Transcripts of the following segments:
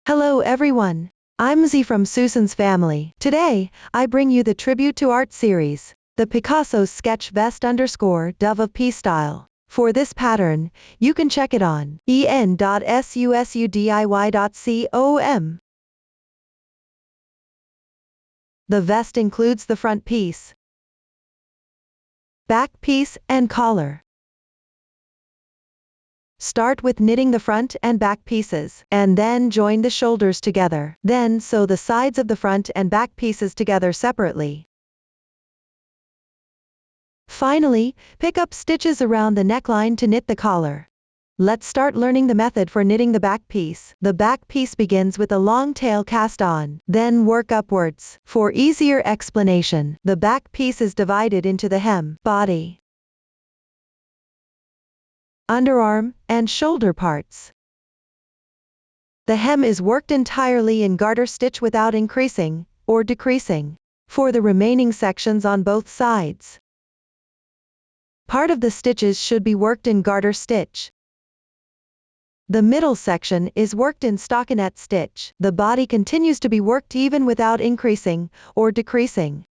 Hello everyone. I'm Z from Susan's family. Today, I bring you the Tribute to Art series, the Picasso sketch vest _ dove of P style. For this pattern, you can check it on en.susudiy.com. The vest includes the front piece, back piece, and collar. Start with knitting the front and back pieces, and then join the shoulders together. Then sew the sides of the front and back pieces together separately. Finally, pick up stitches around the neckline to knit the collar. Let's start learning the method for knitting the back piece. The back piece begins with a long tail cast on, then work upwards. For easier explanation, the back piece is divided into the hem, body, underarm, and shoulder parts. The hem is worked entirely in garter stitch without increasing or decreasing for the remaining sections on both sides. Part of the stitches should be worked in garter stitch. The middle section is worked in stockinette stitch. The body continues to be worked even without increasing or decreasing.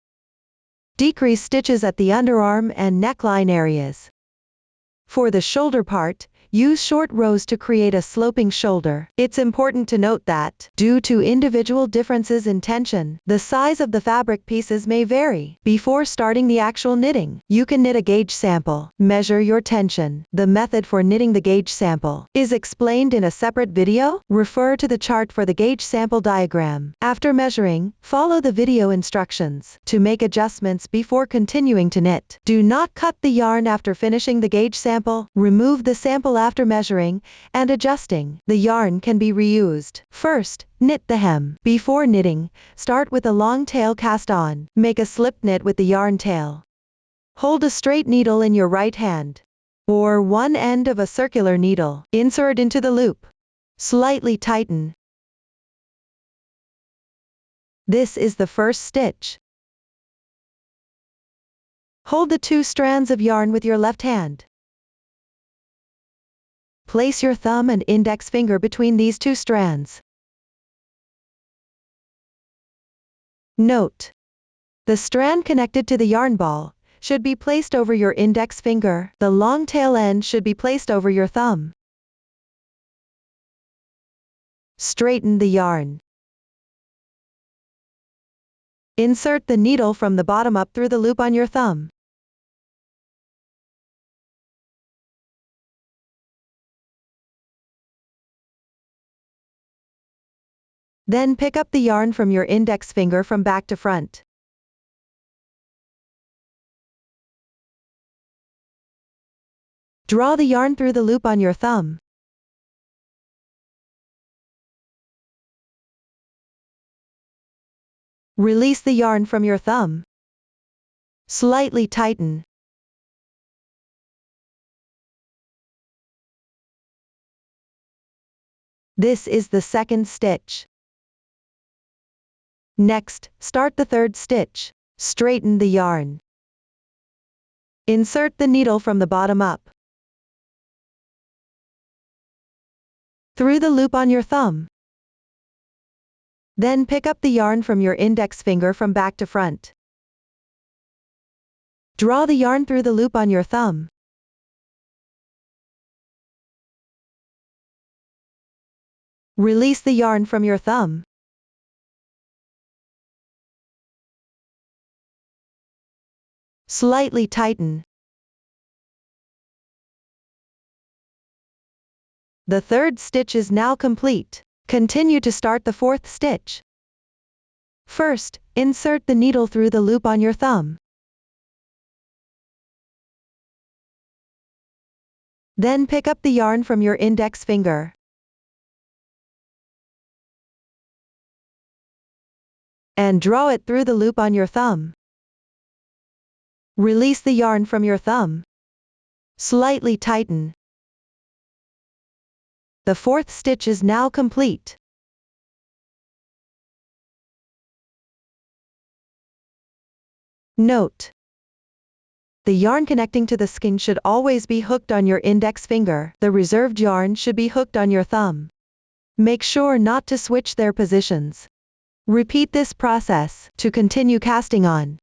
Decrease stitches at the underarm and neckline areas. For the shoulder part, use short rows to create a sloping shoulder. It's important to note that, due to individual differences in tension, the size of the fabric pieces may vary. Before starting the actual knitting, you can knit a gauge sample. Measure your tension. The method for knitting the gauge sample is explained in a separate video. Refer to the chart for the gauge sample diagram. After measuring, follow the video instructions to make adjustments before continuing to knit. Do not cut the yarn after finishing the gauge sample. Remove the sample after measuring and adjusting. The yarn can be reused. First, knit the hem. Before knitting, start with a long tail cast on. Make a slip knit with the yarn tail. Hold a straight needle in your right hand, or one end of a circular needle. Insert into the loop. Slightly tighten. This is the first stitch. Hold the two strands of yarn with your left hand. Place your thumb and index finger between these two strands. Note: the strand connected to the yarn ball should be placed over your index finger. The long tail end should be placed over your thumb. Straighten the yarn. Insert the needle from the bottom up through the loop on your thumb. Then pick up the yarn from your index finger from back to front. Draw the yarn through the loop on your thumb. Release the yarn from your thumb. Slightly tighten. This is the second stitch. Next, start the third stitch. Straighten the yarn. Insert the needle from the bottom up through the loop on your thumb. Then pick up the yarn from your index finger from back to front. Draw the yarn through the loop on your thumb. Release the yarn from your thumb. Slightly tighten. The third stitch is now complete. Continue to start the fourth stitch. First, insert the needle through the loop on your thumb. Then pick up the yarn from your index finger. And draw it through the loop on your thumb. Release the yarn from your thumb. Slightly tighten. The fourth stitch is now complete. Note: the yarn connecting to the skein should always be hooked on your index finger. The reserved yarn should be hooked on your thumb. Make sure not to switch their positions. Repeat this process to continue casting on.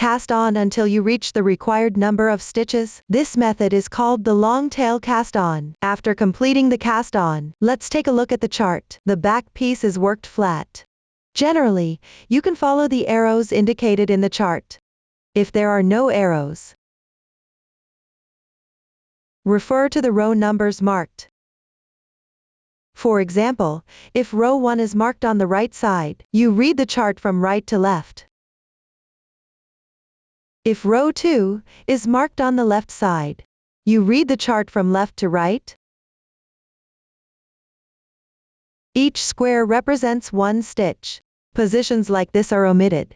Cast on until you reach the required number of stitches. This method is called the long tail cast on. After completing the cast on, let's take a look at the chart. The back piece is worked flat. Generally, you can follow the arrows indicated in the chart. If there are no arrows, refer to the row numbers marked. For example, if row 1 is marked on the right side, you read the chart from right to left. If row 2 is marked on the left side, you read the chart from left to right. Each square represents one stitch. Positions like this are omitted.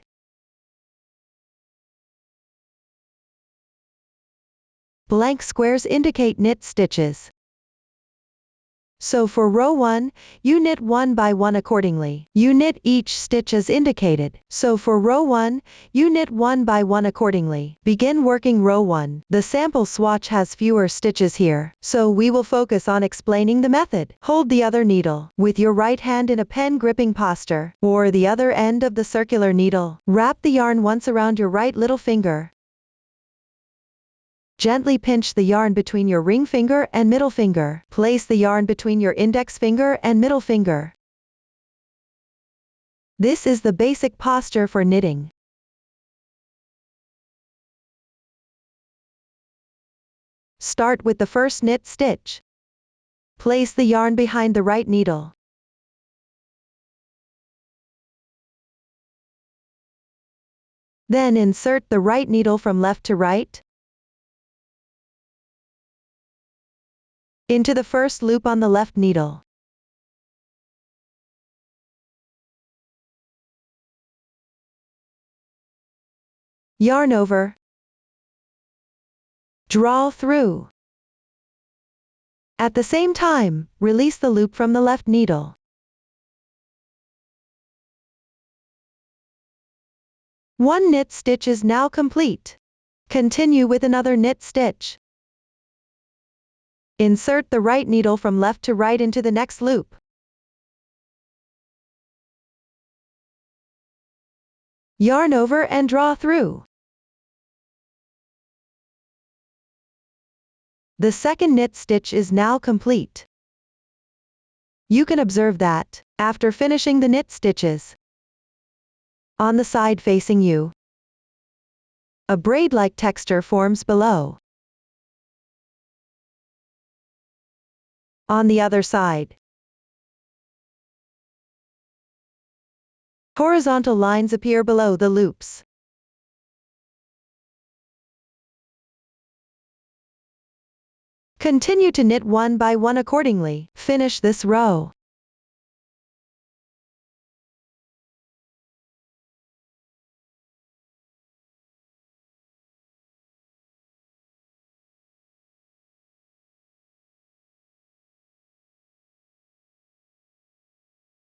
Blank squares indicate knit stitches. So for row 1, you knit 1 by 1 accordingly. You knit each stitch as indicated. So for row 1, you knit 1 by 1 accordingly. Begin working row 1. The sample swatch has fewer stitches here, so we will focus on explaining the method. Hold the other needle with your right hand in a pen gripping posture, or the other end of the circular needle. Wrap the yarn once around your right little finger. Gently pinch the yarn between your ring finger and middle finger. Place the yarn between your index finger and middle finger. This is the basic posture for knitting. Start with the first knit stitch. Place the yarn behind the right needle. Then insert the right needle from left to right into the first loop on the left needle. Yarn over. Draw through. At the same time, release the loop from the left needle. One knit stitch is now complete. Continue with another knit stitch. Insert the right needle from left to right into the next loop. Yarn over and draw through. The second knit stitch is now complete. You can observe that, after finishing the knit stitches, on the side facing you, a braid-like texture forms below. On the other side, horizontal lines appear below the loops. Continue to knit 1 by 1 accordingly. Finish this row.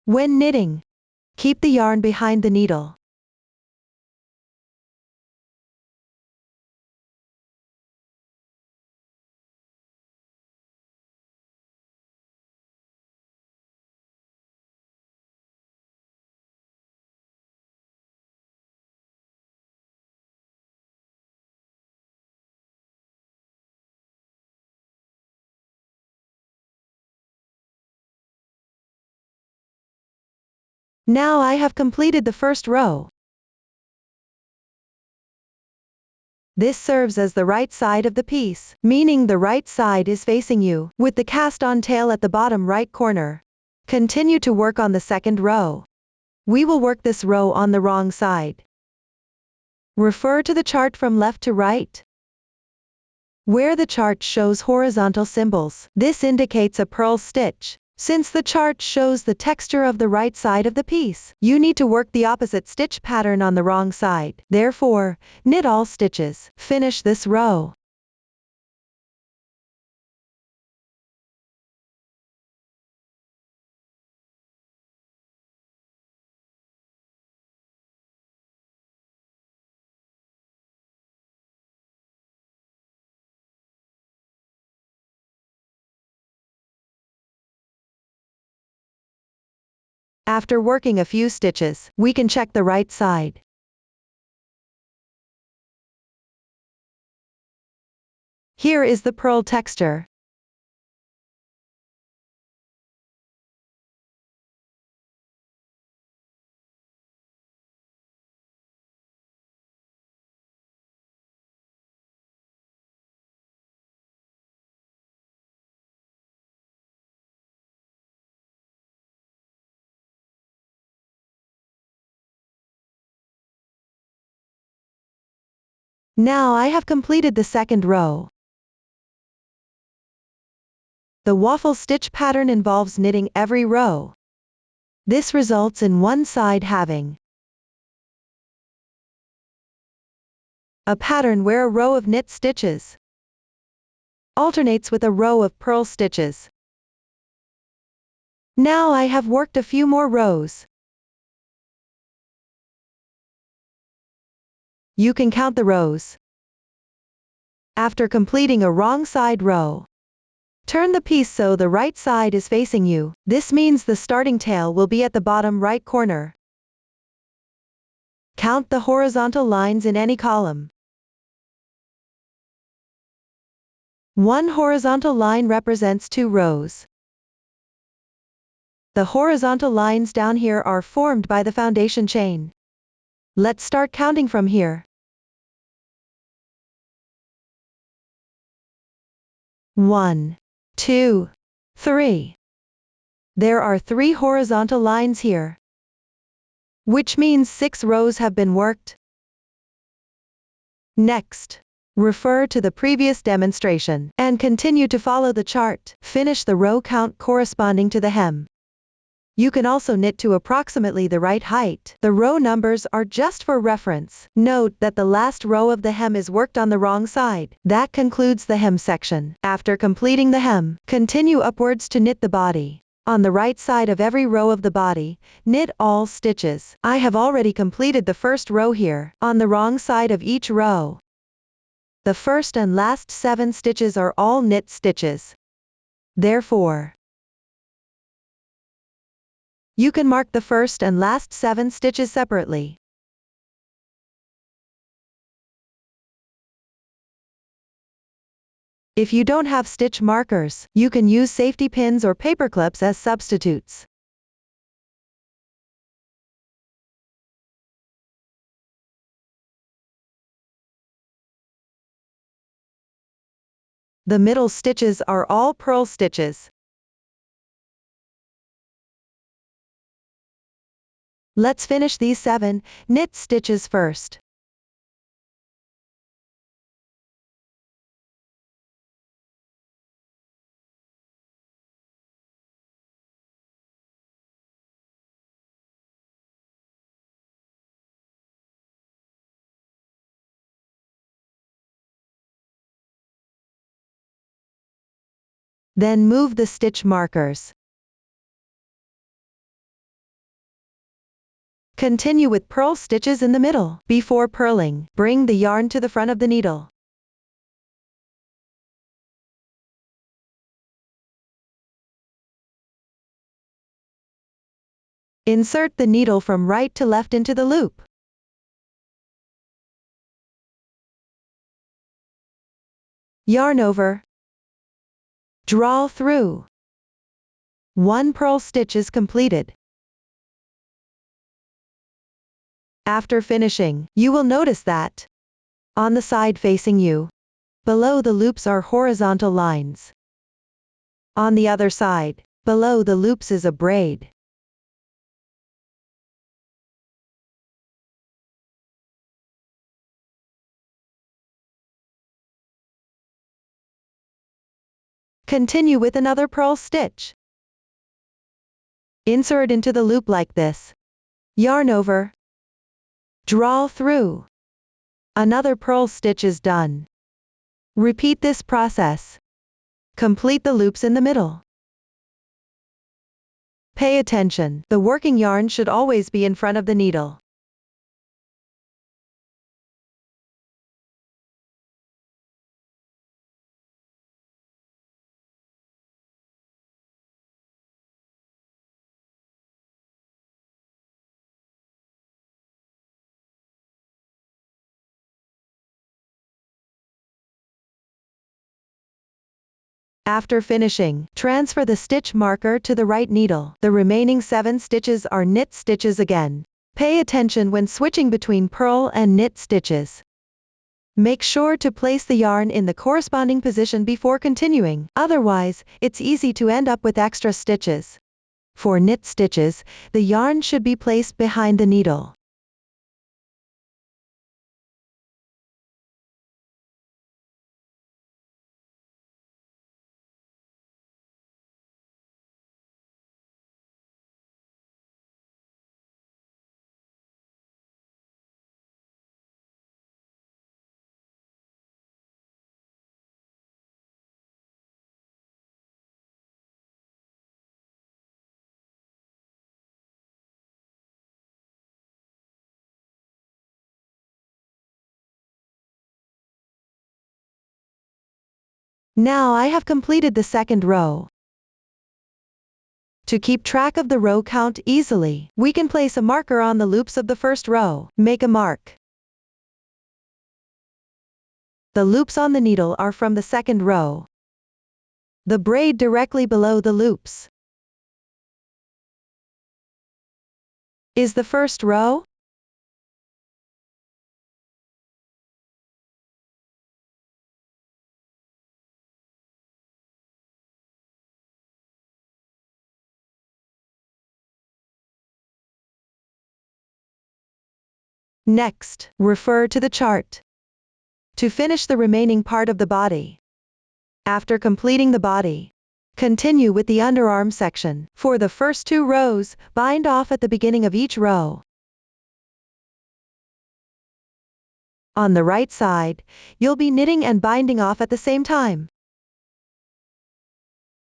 When knitting, keep the yarn behind the needle. Now I have completed the first row. This serves as the right side of the piece, meaning the right side is facing you, with the cast-on tail at the bottom right corner. Continue to work on the second row. We will work this row on the wrong side. Refer to the chart from left to right. Where the chart shows horizontal symbols, this indicates a purl stitch. Since the chart shows the texture of the right side of the piece, you need to work the opposite stitch pattern on the wrong side. Therefore, knit all stitches. Finish this row. After working a few stitches, we can check the right side. Here is the purl texture. Now I have completed the second row. The waffle stitch pattern involves knitting every row. This results in one side having a pattern where a row of knit stitches alternates with a row of purl stitches. Now I have worked a few more rows. You can count the rows. After completing a wrong side row, turn the piece so the right side is facing you. This means the starting tail will be at the bottom right corner. Count the horizontal lines in any column. One horizontal line represents 2 rows. The horizontal lines down here are formed by the foundation chain. Let's start counting from here. 1, 2, 3. There are 3 horizontal lines here, which means 6 rows have been worked. Next, refer to the previous demonstration and continue to follow the chart. Finish the row count corresponding to the hem. You can also knit to approximately the right height. The row numbers are just for reference. Note that the last row of the hem is worked on the wrong side. That concludes the hem section. After completing the hem, continue upwards to knit the body. On the right side of every row of the body, knit all stitches. I have already completed the first row here. On the wrong side of each row, the first and last 7 stitches are all knit stitches. Therefore, you can mark the first and last 7 stitches separately. If you don't have stitch markers, you can use safety pins or paper clips as substitutes. The middle stitches are all purl stitches. Let's finish these 7 knit stitches first. Then move the stitch markers. Continue with purl stitches in the middle. Before purling, bring the yarn to the front of the needle. Insert the needle from right to left into the loop. Yarn over. Draw through. 1 purl stitch is completed. After finishing, you will notice that On the side facing you, below the loops are horizontal lines. On the other side, below the loops is a braid. Continue with another purl stitch. Insert into the loop like this. Yarn over. Draw through. Another purl stitch is done. Repeat this process. Complete the loops in the middle. Pay attention, the working yarn should always be in front of the needle. After finishing, transfer the stitch marker to the right needle. The remaining 7 stitches are knit stitches again. Pay attention when switching between purl and knit stitches. Make sure to place the yarn in the corresponding position before continuing, otherwise, it's easy to end up with extra stitches. For knit stitches, the yarn should be placed behind the needle. Now I have completed the second row. To keep track of the row count easily, we can place a marker on the loops of the first row. Make a mark. The loops on the needle are from the second row. The braid directly below the loops is the first row. Next, refer to the chart to finish the remaining part of the body. After completing the body, continue with the underarm section. For the first 2 rows, bind off at the beginning of each row. On the right side, you'll be knitting and binding off at the same time.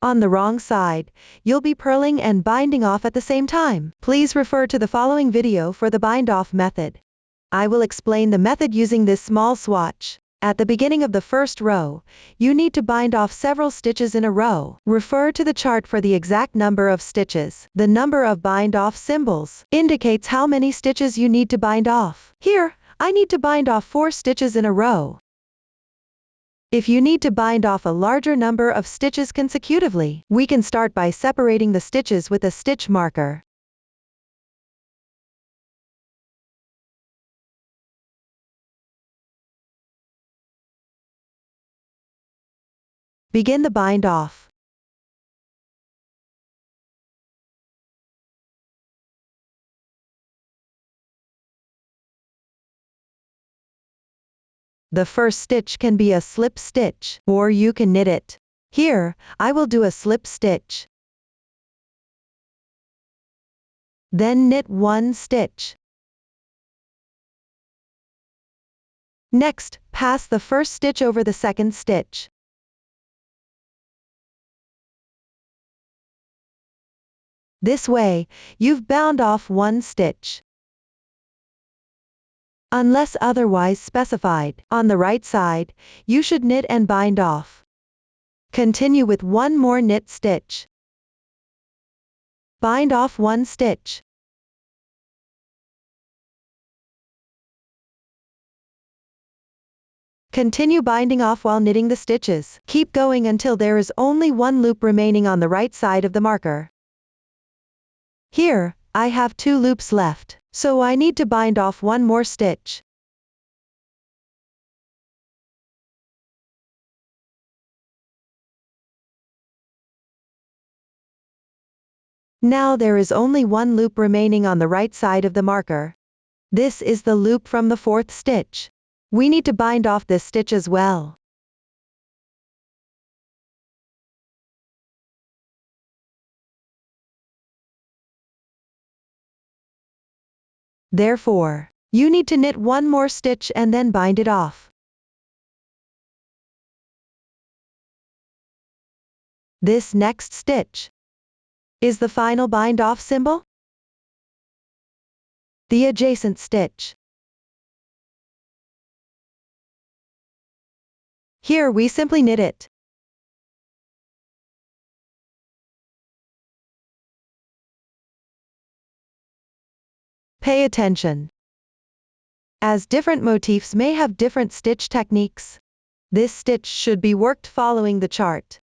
On the wrong side, you'll be purling and binding off at the same time. Please refer to the following video for the bind-off method. I will explain the method using this small swatch. At the beginning of the first row, you need to bind off several stitches in a row. Refer to the chart for the exact number of stitches. The number of bind-off symbols indicates how many stitches you need to bind off. Here, I need to bind off 4 stitches in a row. If you need to bind off a larger number of stitches consecutively, we can start by separating the stitches with a stitch marker. Begin the bind off. The first stitch can be a slip stitch, or you can knit it. Here, I will do a slip stitch. Then knit 1 stitch. Next, pass the first stitch over the second stitch. This way, you've bound off 1 stitch. Unless otherwise specified, on the right side, you should knit and bind off. Continue with 1 more knit stitch. Bind off 1 stitch. Continue binding off while knitting the stitches. Keep going until there is only 1 loop remaining on the right side of the marker. Here, I have 2 loops left, so I need to bind off 1 more stitch. Now there is only one loop remaining on the right side of the marker. This is the loop from the fourth stitch. We need to bind off this stitch as well. Therefore, you need to knit one more stitch and then bind it off. This next stitch is the final bind off symbol. The adjacent stitch. Here we simply knit it. Pay attention, as different motifs may have different stitch techniques. This stitch should be worked following the chart.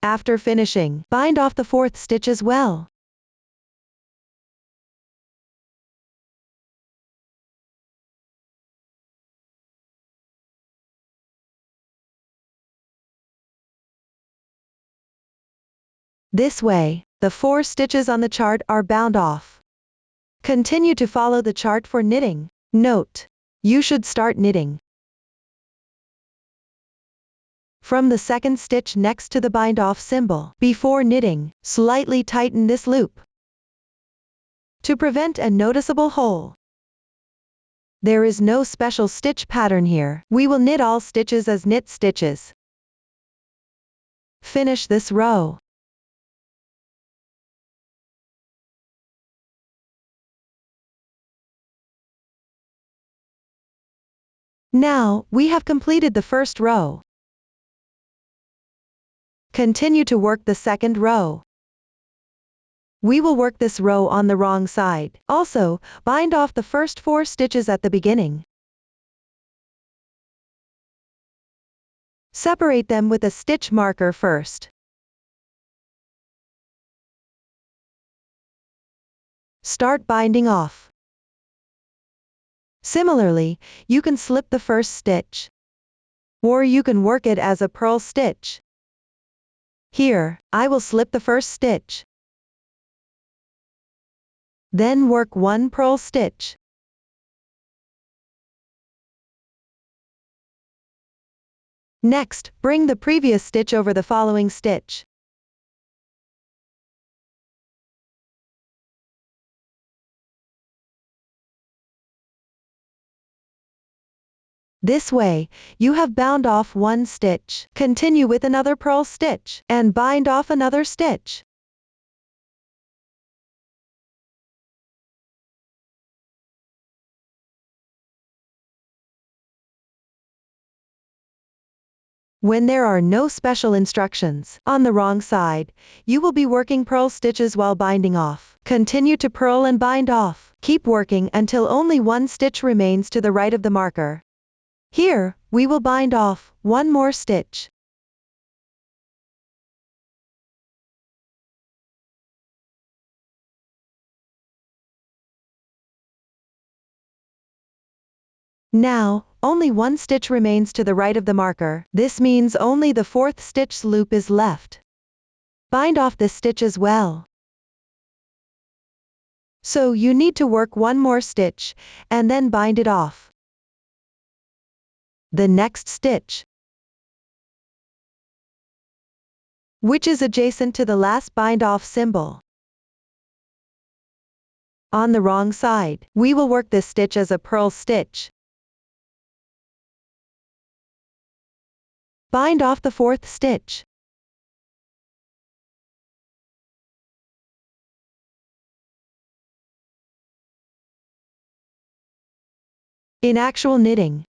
After finishing, bind off the fourth stitch as well. This way, the 4 stitches on the chart are bound off. Continue to follow the chart for knitting. Note: you should start knitting from the second stitch next to the bind off symbol. Before knitting, slightly tighten this loop to prevent a noticeable hole. There is no special stitch pattern here. We will knit all stitches as knit stitches. Finish this row. Now, we have completed the first row. Continue to work the second row. We will work this row on the wrong side. Also, bind off the first 4 stitches at the beginning. Separate them with a stitch marker first. Start binding off. Similarly, you can slip the first stitch, or you can work it as a purl stitch. Here, I will slip the first stitch. Then work 1 purl stitch. Next, bring the previous stitch over the following stitch. This way, you have bound off 1 stitch. Continue with another purl stitch, and bind off another stitch. When there are no special instructions on the wrong side, you will be working purl stitches while binding off. Continue to purl and bind off. Keep working until only 1 stitch remains to the right of the marker. Here, we will bind off 1 more stitch. Now, only 1 stitch remains to the right of the marker. This means only the 4th stitch loop is left. Bind off this stitch as well. So you need to work 1 more stitch, and then bind it off. The next stitch, which is adjacent to the last bind off symbol. On the wrong side, we will work this stitch as a purl stitch. Bind off the 4th stitch. In actual knitting,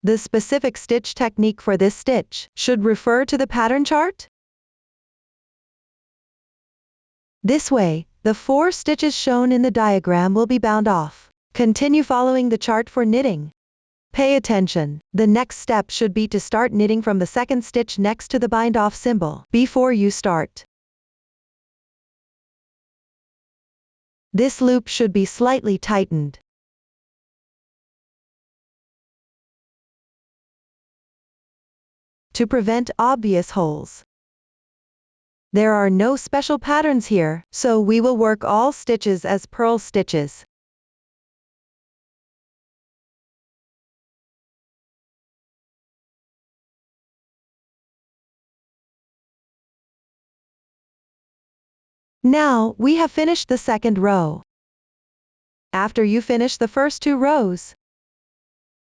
the specific stitch technique for this stitch should refer to the pattern chart. This way, the 4 stitches shown in the diagram will be bound off. Continue following the chart for knitting. Pay attention. The next step should be to start knitting from the second stitch next to the bind off symbol before you start. This loop should be slightly tightened. To prevent obvious holes. There are no special patterns here, so we will work all stitches as purl stitches. Now, we have finished the second row. After you finish the first 2 rows,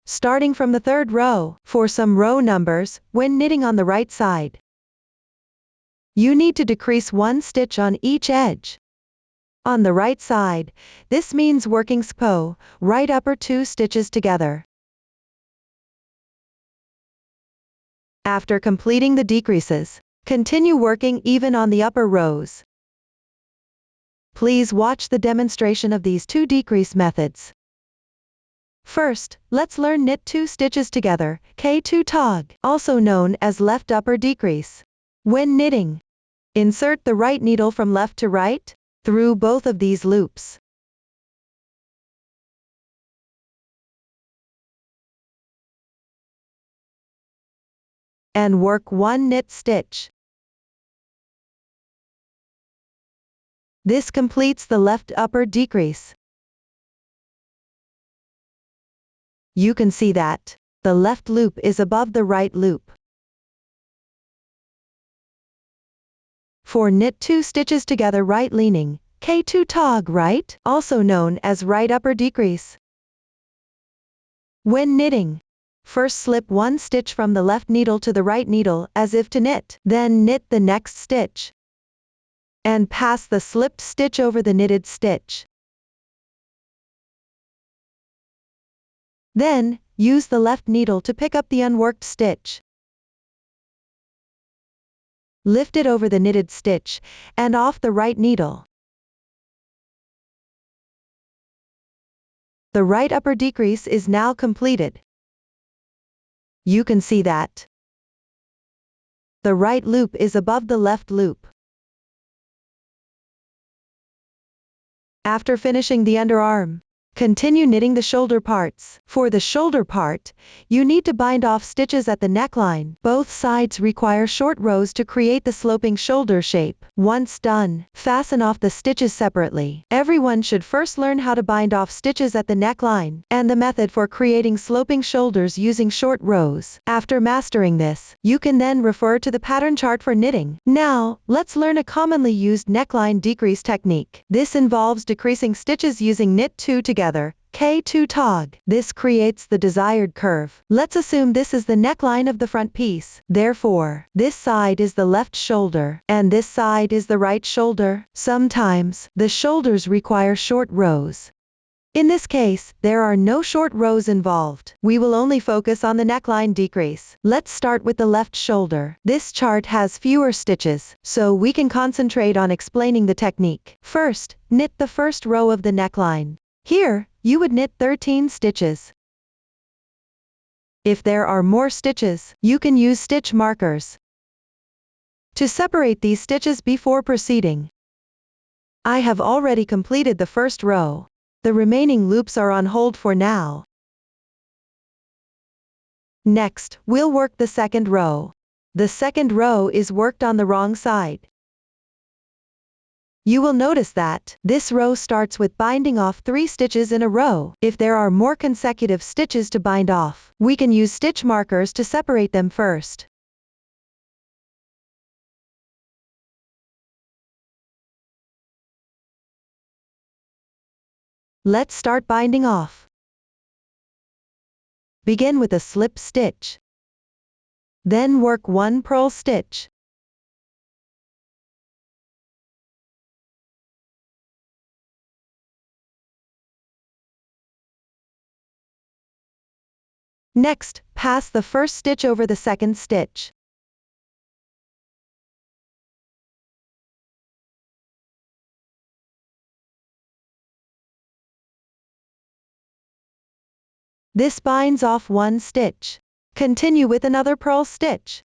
starting from the third row, for some row numbers, when knitting on the right side, you need to decrease 1 stitch on each edge. On the right side, this means working SPO, right upper 2 stitches together. After completing the decreases, continue working even on the upper rows. Please watch the demonstration of these 2 decrease methods. First, let's learn knit 2 stitches together, K2 tog, also known as left upper decrease. When knitting, insert the right needle from left to right, through both of these loops. And work 1 knit stitch. This completes the left upper decrease. You can see that the left loop is above the right loop. For knit 2 stitches together right leaning, K2 tog right, also known as right upper decrease. When knitting, first slip 1 stitch from the left needle to the right needle as if to knit, then knit the next stitch. And pass the slipped stitch over the knitted stitch. Then, use the left needle to pick up the unworked stitch. Lift it over the knitted stitch, and off the right needle. The right upper decrease is now completed. You can see that the right loop is above the left loop. After finishing the underarm, continue knitting the shoulder parts. For the shoulder part, you need to bind off stitches at the neckline. Both sides require short rows to create the sloping shoulder shape. Once done, fasten off the stitches separately. Everyone should first learn how to bind off stitches at the neckline, and the method for creating sloping shoulders using short rows. After mastering this, you can then refer to the pattern chart for knitting. Now, let's learn a commonly used neckline decrease technique. This involves decreasing stitches using knit 2 together, K2 tog. This creates the desired curve. Let's assume this is the neckline of the front piece. Therefore, this side is the left shoulder, and this side is the right shoulder. Sometimes, the shoulders require short rows. In this case, there are no short rows involved. We will only focus on the neckline decrease. Let's start with the left shoulder. This chart has fewer stitches, so we can concentrate on explaining the technique. First, knit the first row of the neckline. Here, you would knit 13 stitches. If there are more stitches, you can use stitch markers to separate these stitches before proceeding. I have already completed the first row. The remaining loops are on hold for now. Next, we'll work the second row. The second row is worked on the wrong side. You will notice that this row starts with binding off 3 stitches in a row. If there are more consecutive stitches to bind off, we can use stitch markers to separate them first. Let's start binding off. Begin with a slip stitch. Then work 1 purl stitch. Next, pass the first stitch over the second stitch. This binds off 1 stitch. Continue with another purl stitch.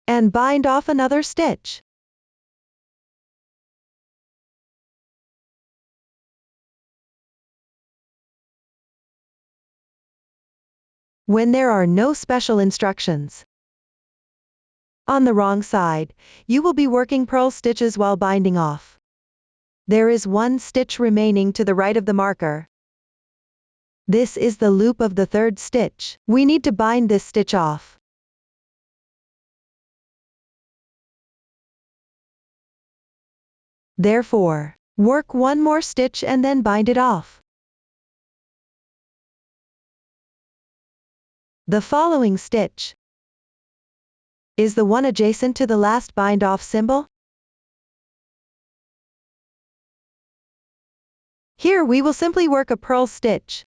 And bind off another stitch. when there are no special instructions. On the wrong side, you will be working purl stitches while binding off. There is one stitch remaining to the right of the marker. This is the loop of the third stitch. We need to bind this stitch off. Therefore, work one more stitch and then bind it off. The following stitch is the one adjacent to the last bind off symbol. Here we will simply work a purl stitch.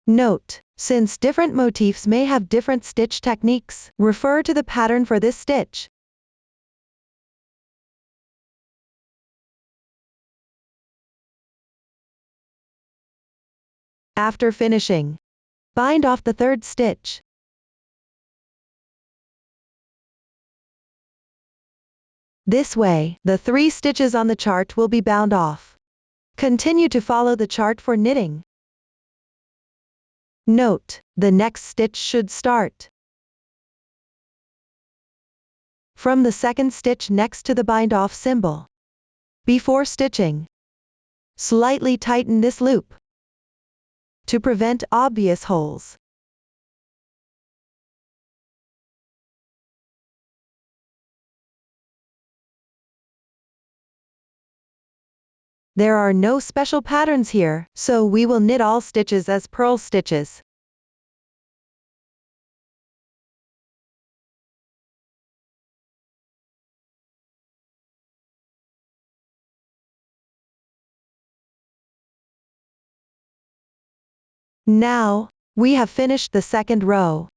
Note, since different motifs may have different stitch techniques, refer to the pattern for this stitch. After finishing, bind off the third stitch. This way, the 3 stitches on the chart will be bound off. Continue to follow the chart for knitting. Note, the next stitch should start from the second stitch next to the bind off symbol. Before stitching, slightly tighten this loop to prevent obvious holes. There are no special patterns here, so we will knit all stitches as purl stitches. Now, we have finished the second row.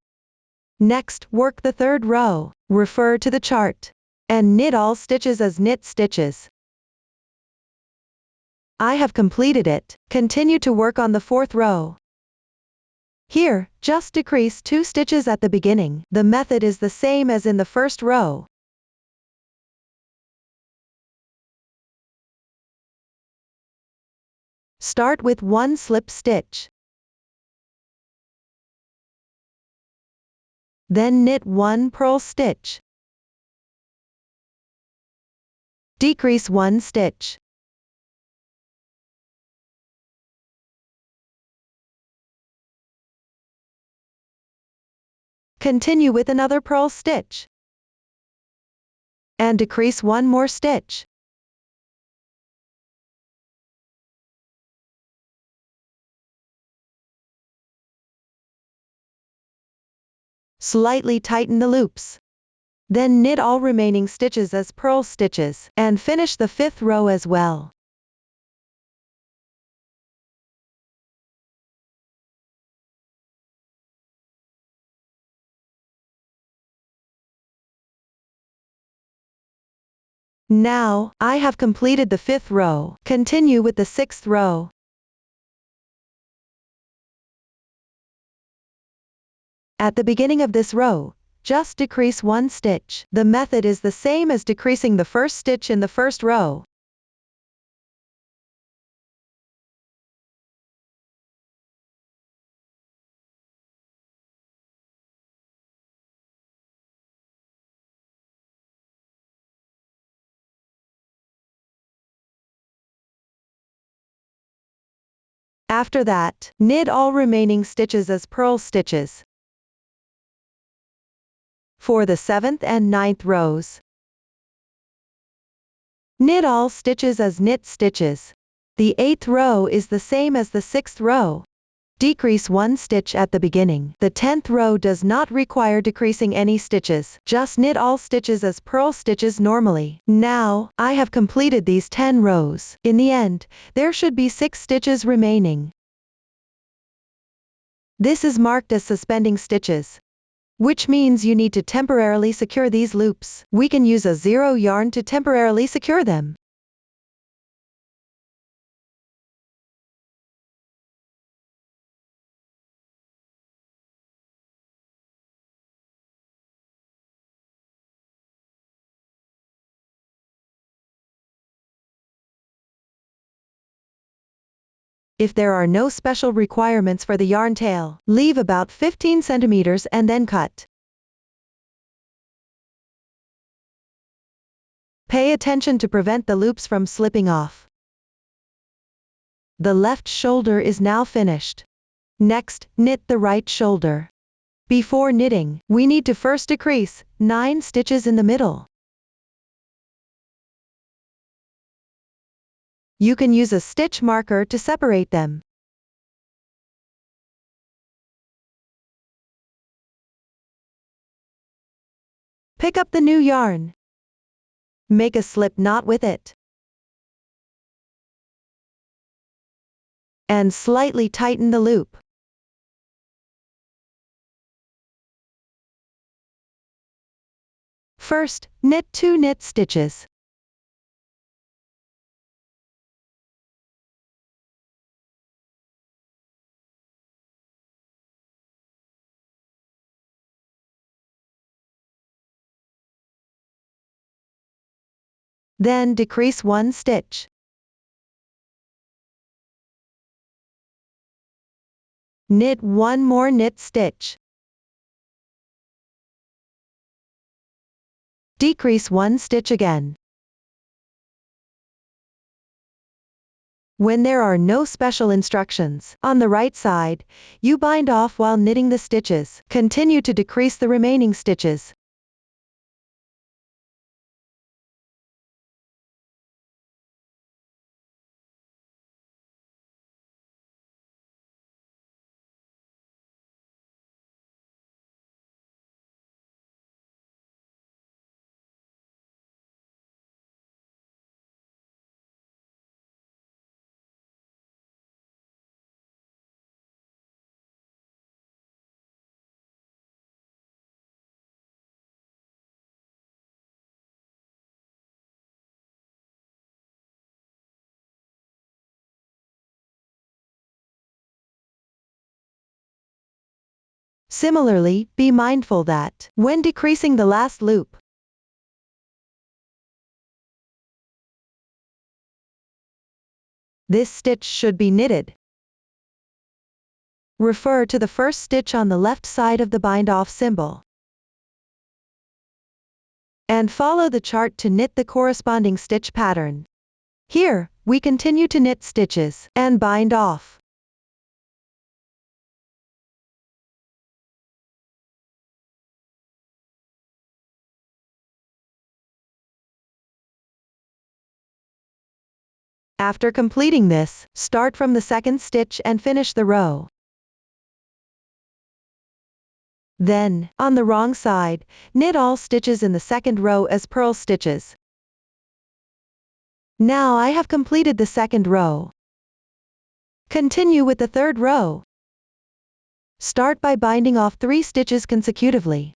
Next, work the third row, refer to the chart, and knit all stitches as knit stitches. I have completed it. Continue to work on the fourth row. Here, just decrease 2 stitches at the beginning. The method is the same as in the first row. Start with 1 slip stitch. Then knit 1 purl stitch. Decrease 1 stitch. Continue with another purl stitch. And decrease 1 more stitch. Slightly tighten the loops. Then knit all remaining stitches as purl stitches, and finish the 5th row as well. Now, I have completed the 5th row. Continue with the 6th row. At the beginning of this row, just decrease 1 stitch. The method is the same as decreasing the first stitch in the first row. After that, knit all remaining stitches as purl stitches. For the 7th and 9th rows, knit all stitches as knit stitches. The 8th row is the same as the 6th row. Decrease 1 stitch at the beginning. The 10th row does not require decreasing any stitches. Just knit all stitches as purl stitches normally. Now, I have completed these 10 rows. In the end, there should be 6 stitches remaining. This is marked as suspending stitches, which means you need to temporarily secure these loops. We can use a 0 yarn to temporarily secure them. If there are no special requirements for the yarn tail, leave about 15 centimeters and then cut. Pay attention to prevent the loops from slipping off. The left shoulder is now finished. Next, knit the right shoulder. Before knitting, we need to first decrease 9 stitches in the middle. You can use a stitch marker to separate them. Pick up the new yarn. Make a slip knot with it. And slightly tighten the loop. First, knit 2 knit stitches. Then decrease 1 stitch. Knit 1 more knit stitch. Decrease 1 stitch again. When there are no special instructions, on the right side, you bind off while knitting the stitches. Continue to decrease the remaining stitches. Similarly, be mindful that, when decreasing the last loop, this stitch should be knitted. Refer to the first stitch on the left side of the bind-off symbol. And follow the chart to knit the corresponding stitch pattern. Here, we continue to knit stitches and bind off. After completing this, start from the second stitch and finish the row. Then, on the wrong side, knit all stitches in the second row as purl stitches. Now I have completed the second row. Continue with the third row. Start by binding off 3 stitches consecutively.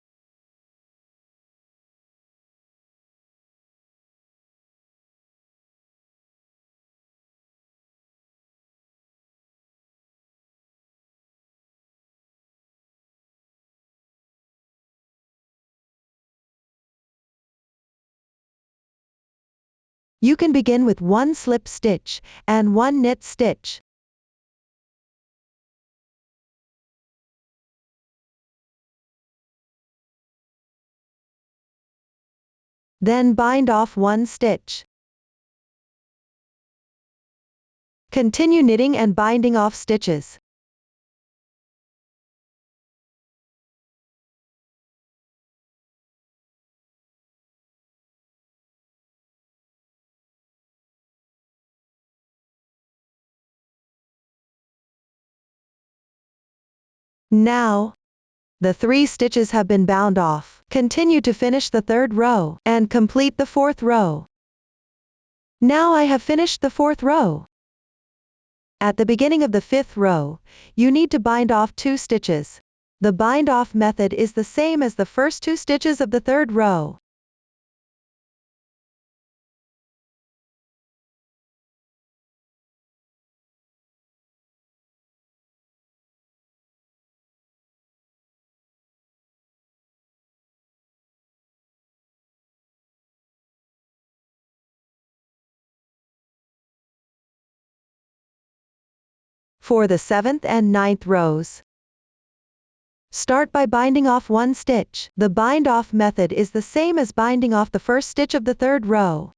You can begin with 1 slip stitch and 1 knit stitch. Then bind off 1 stitch. Continue knitting and binding off stitches. Now, the 3 stitches have been bound off. Continue to finish the third row and complete the fourth row. Now I have finished the fourth row. At the beginning of the fifth row, you need to bind off 2 stitches. The bind off method is the same as the first 2 stitches of the third row. For the 7th and 9th rows, start by binding off one stitch. The bind off method is the same as binding off the first stitch of the 3rd row.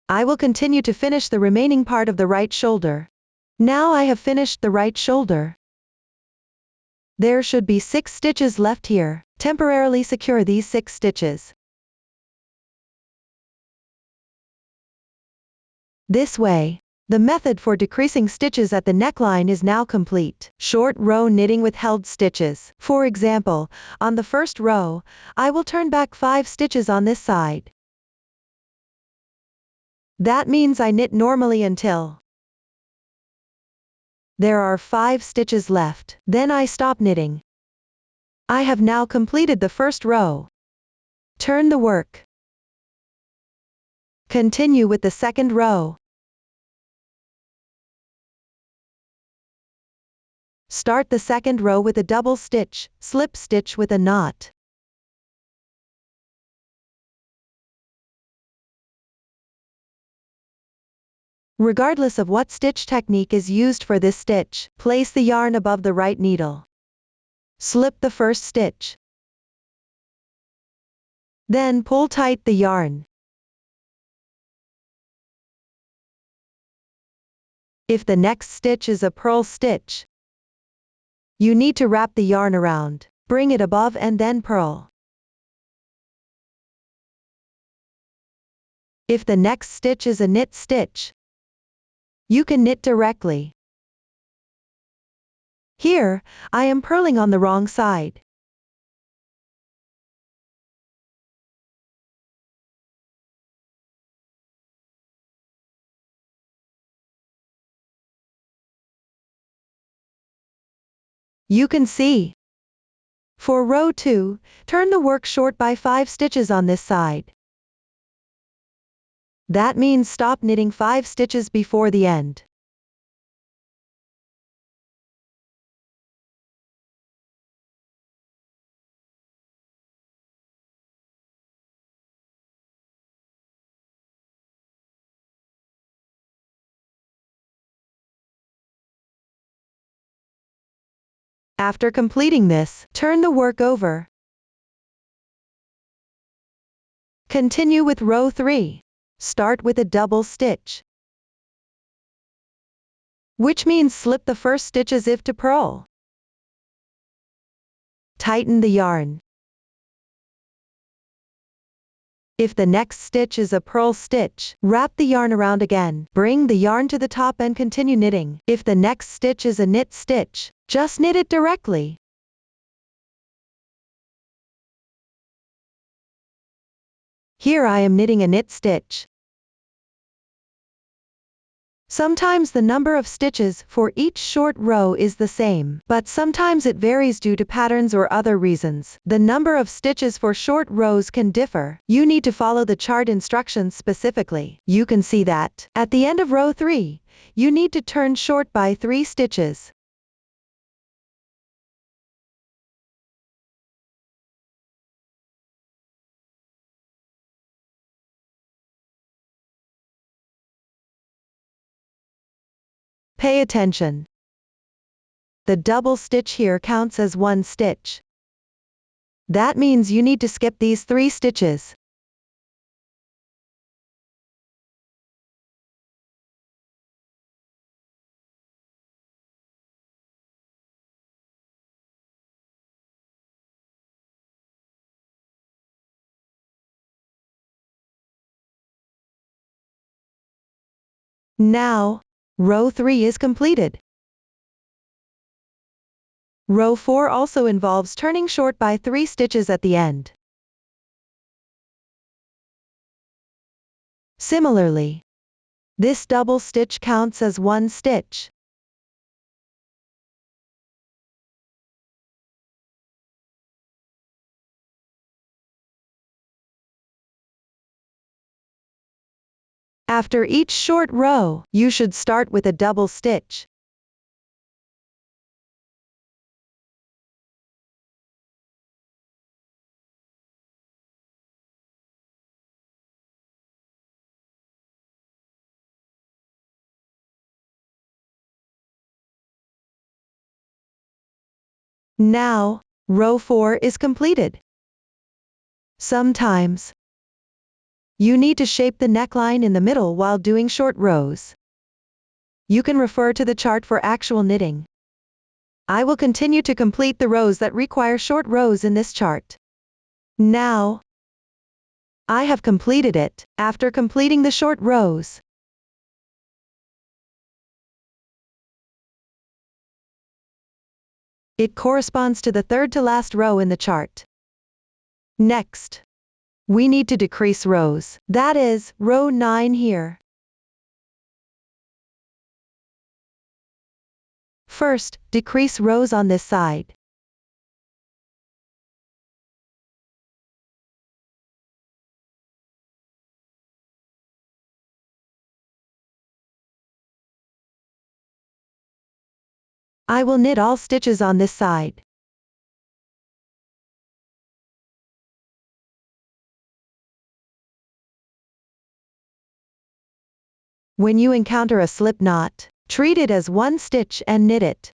I will continue to finish the remaining part of the right shoulder. Now I have finished the right shoulder. There should be 6 stitches left here. Temporarily secure these 6 stitches. This way. The method for decreasing stitches at the neckline is now complete. Short row knitting with held stitches. For example, on the first row, I will turn back 5 stitches on this side. That means I knit normally until there are 5 stitches left. Then I stop knitting. I have now completed the first row. Turn the work. Continue with the second row. Start the second row with a double stitch, slip stitch with a knot. Regardless of what stitch technique is used for this stitch, place the yarn above the right needle. Slip the first stitch. Then pull tight the yarn. If the next stitch is a purl stitch, you need to wrap the yarn around. Bring it above and then purl. If the next stitch is a knit stitch, you can knit directly. Here, I am purling on the wrong side. You can see. For row 2, turn the work short by 5 stitches on this side. That means stop knitting 5 stitches before the end. After completing this, turn the work over. Continue with row 3. Start with a double stitch, which means slip the first stitch as if to purl. Tighten the yarn. If the next stitch is a purl stitch, wrap the yarn around again. Bring the yarn to the top and continue knitting. If the next stitch is a knit stitch, just knit it directly. Here I am knitting a knit stitch. Sometimes the number of stitches for each short row is the same, but sometimes it varies due to patterns or other reasons. The number of stitches for short rows can differ. You need to follow the chart instructions specifically. You can see that at the end of row 3, you need to turn short by 3 stitches. Pay attention. The double stitch here counts as 1 stitch. That means you need to skip these 3 stitches. Now, row 3 is completed. Row 4 also involves turning short by 3 stitches at the end. Similarly, this double stitch counts as 1 stitch. After each short row, you should start with a double stitch. Now, row 4 is completed. Sometimes, you need to shape the neckline in the middle while doing short rows. You can refer to the chart for actual knitting. I will continue to complete the rows that require short rows in this chart. Now, I have completed it. After completing the short rows, it corresponds to the third to last row in the chart. Next, we need to decrease rows. That is, row 9 here. First, decrease rows on this side. I will knit all stitches on this side. When you encounter a slip knot, treat it as one stitch and knit it.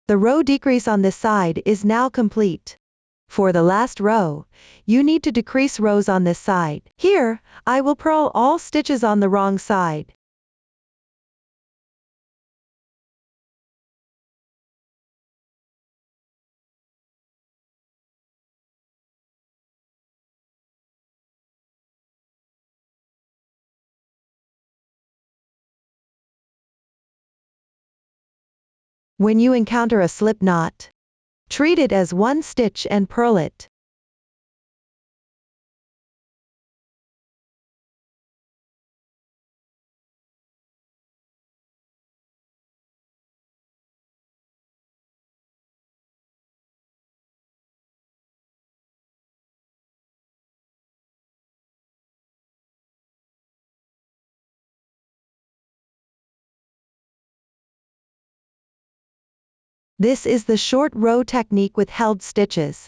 The row decrease on this side is now complete. For the last row, you need to decrease rows on this side. Here, I will purl all stitches on the wrong side. When you encounter a slip knot, treat it as one stitch and purl it. This is the short row technique with held stitches.